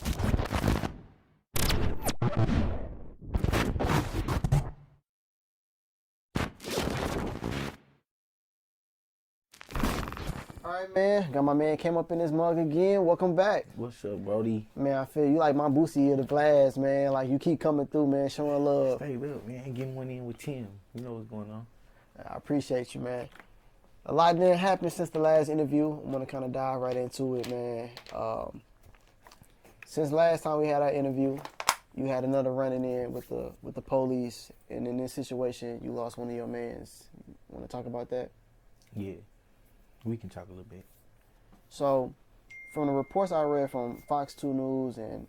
All right, man. Got my man came up in this mug again. Welcome back. What's up, Brody? Man, I feel you like my Boosie of the glass, man. Like you keep coming through, man, showing love. Straight up, man. Getting one in with Tim. You know what's going on. I appreciate you, man. A lot didn't happen since the last interview. I'm gonna kind of dive right into it, man. Since last time we had our interview, you had another running in with the police, and in this situation, you lost one of your mans. Want to talk about that? Yeah, we can talk a little bit. So, from the reports I read from Fox 2 News and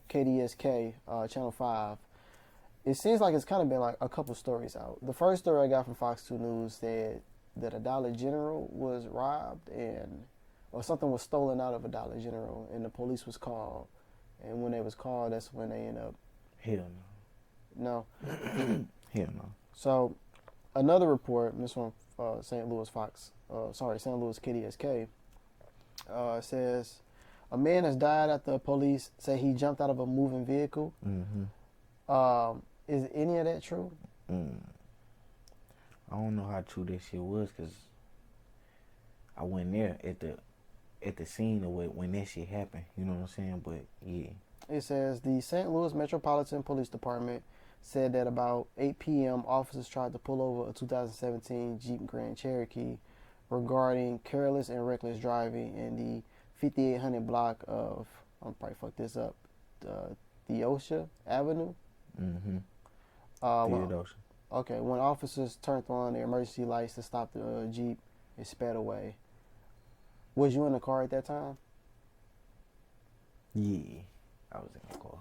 KDSK, Channel 5, it seems like it's kind of been like a couple stories out. The first story I got from Fox 2 News said that a Dollar General was robbed or something was stolen out of a Dollar General, and the police was called. And when they was called, that's when they ended up... Hell No. Hell no. So, another report, this one St. Louis St. Louis KDSK, says a man has died after police say he jumped out of a moving vehicle. Mm-hmm. Is any of that true? I don't know how true that shit was because I wasn't there at the scene of when that shit happened. You know what I'm saying? But yeah. It says the St. Louis Metropolitan Police Department said that about 8 p.m. officers tried to pull over a 2017 Jeep Grand Cherokee regarding careless and reckless driving in the 5800 block of, I'm probably fuck this up, Theodosia Avenue. Mm-hmm. Theodosia. Okay, when officers turned on their emergency lights to stop the Jeep, it sped away. Was you in the car at that time? Yeah, I was in the car.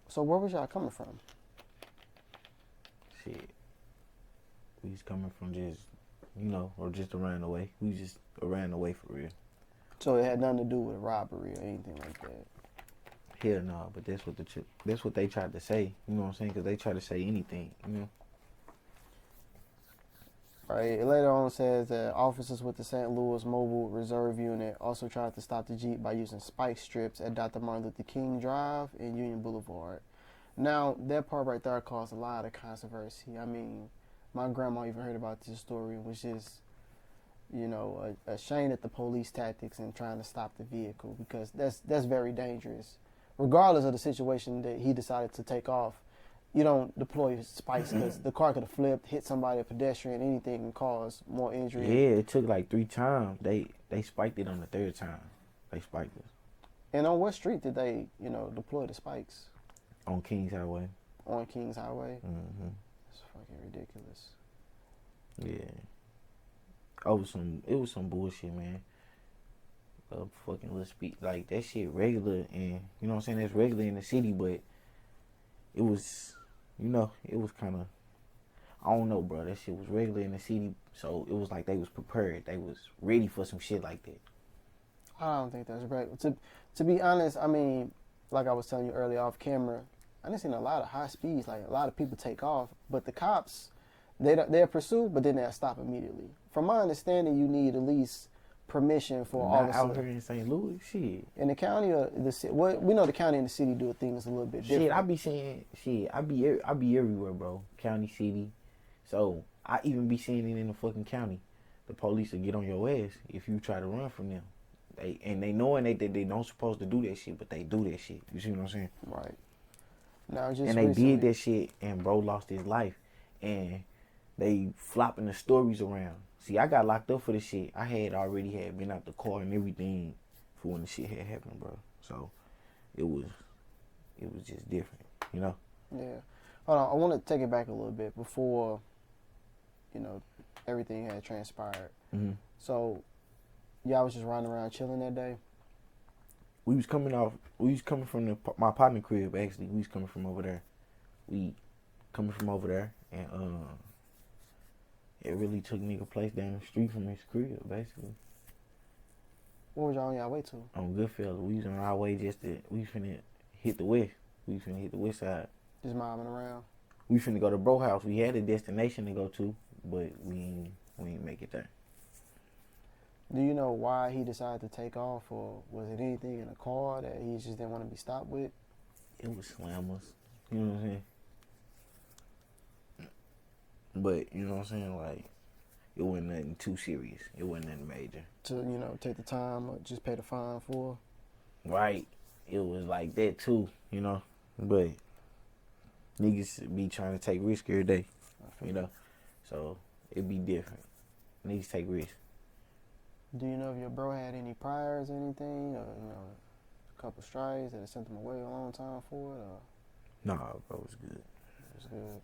So where was y'all coming from? Shit. We was coming from just, or just around the way. We just around the way for real. So it had nothing to do with robbery or anything like that? Hell no, but that's what they tried to say. You know what I'm saying? Because they try to say anything, Right. It later on says that officers with the St. Louis Mobile Reserve Unit also tried to stop the Jeep by using spike strips at Dr. Martin Luther King Drive and Union Boulevard. Now, that part right there caused a lot of controversy. I mean, my grandma even heard about this story, which is, a shame at the police tactics and trying to stop the vehicle, because that's very dangerous. Regardless of the situation that he decided to take off, you don't deploy spikes because the car could have flipped, hit somebody, a pedestrian, anything, and cause more injury. Yeah, it took like 3 times. They spiked it on the 3rd time. They spiked it. And on what street did they, deploy the spikes? On Kings Highway. On Kings Highway? Mm-hmm. That's fucking ridiculous. Yeah. It was some bullshit, man. Fucking little speed. Like, that shit regular, and, you know what I'm saying? That's regular in the city, but it was... it was kind of, I don't know, bro. That shit was regular in the city, so it was like they was prepared. They was ready for some shit like that. I don't think that's right. To be honest, I mean, like I was telling you earlier off camera, I done seen a lot of high speeds. Like, a lot of people take off, but the cops, they'll pursue, but then they'll stop immediately. From my understanding, you need at least permission for officers. Out here in St. Louis, shit. In the county or the city? Well, we know the county and the city do things a little bit different. Shit, I be saying, I be everywhere, bro. County, city. So, I even be seeing it in the fucking county. The police will get on your ass if you try to run from them. They knowing they don't supposed to do that shit, but they do that shit. You see what I'm saying? Right. Now, just and they did that shit, and bro lost his life. And they flopping the stories around. See, I got locked up for the shit. I had already been out the car and everything for when the shit had happened, bro. So it was just different, Yeah. Hold on, I want to take it back a little bit before, everything had transpired. Mm-hmm. So y'all was just riding around chilling that day? We was coming from my partner crib, actually. We was coming from over there. And it really took nigga place down the street from his crib, basically. What was y'all on y'all way to? On Goodfellas. We was on our way we finna hit the west. We finna hit the west side. Just mobbing around? We finna go to bro house. We had a destination to go to, but we ain't make it there. Do you know why he decided to take off, or was it anything in the car that he just didn't want to be stopped with? It was slammers. You know what I'm saying? But you know what I'm saying? Like it wasn't nothing too serious. It wasn't nothing major. To take the time or just pay the fine for? Right? It was like that too. You know, but niggas be trying to take risks every day. You know, so it be different. Niggas take risks. Do you know if your bro had any priors or anything, or a couple strikes that sent him away a long time for it? Or Nah, bro, it was good. it was good.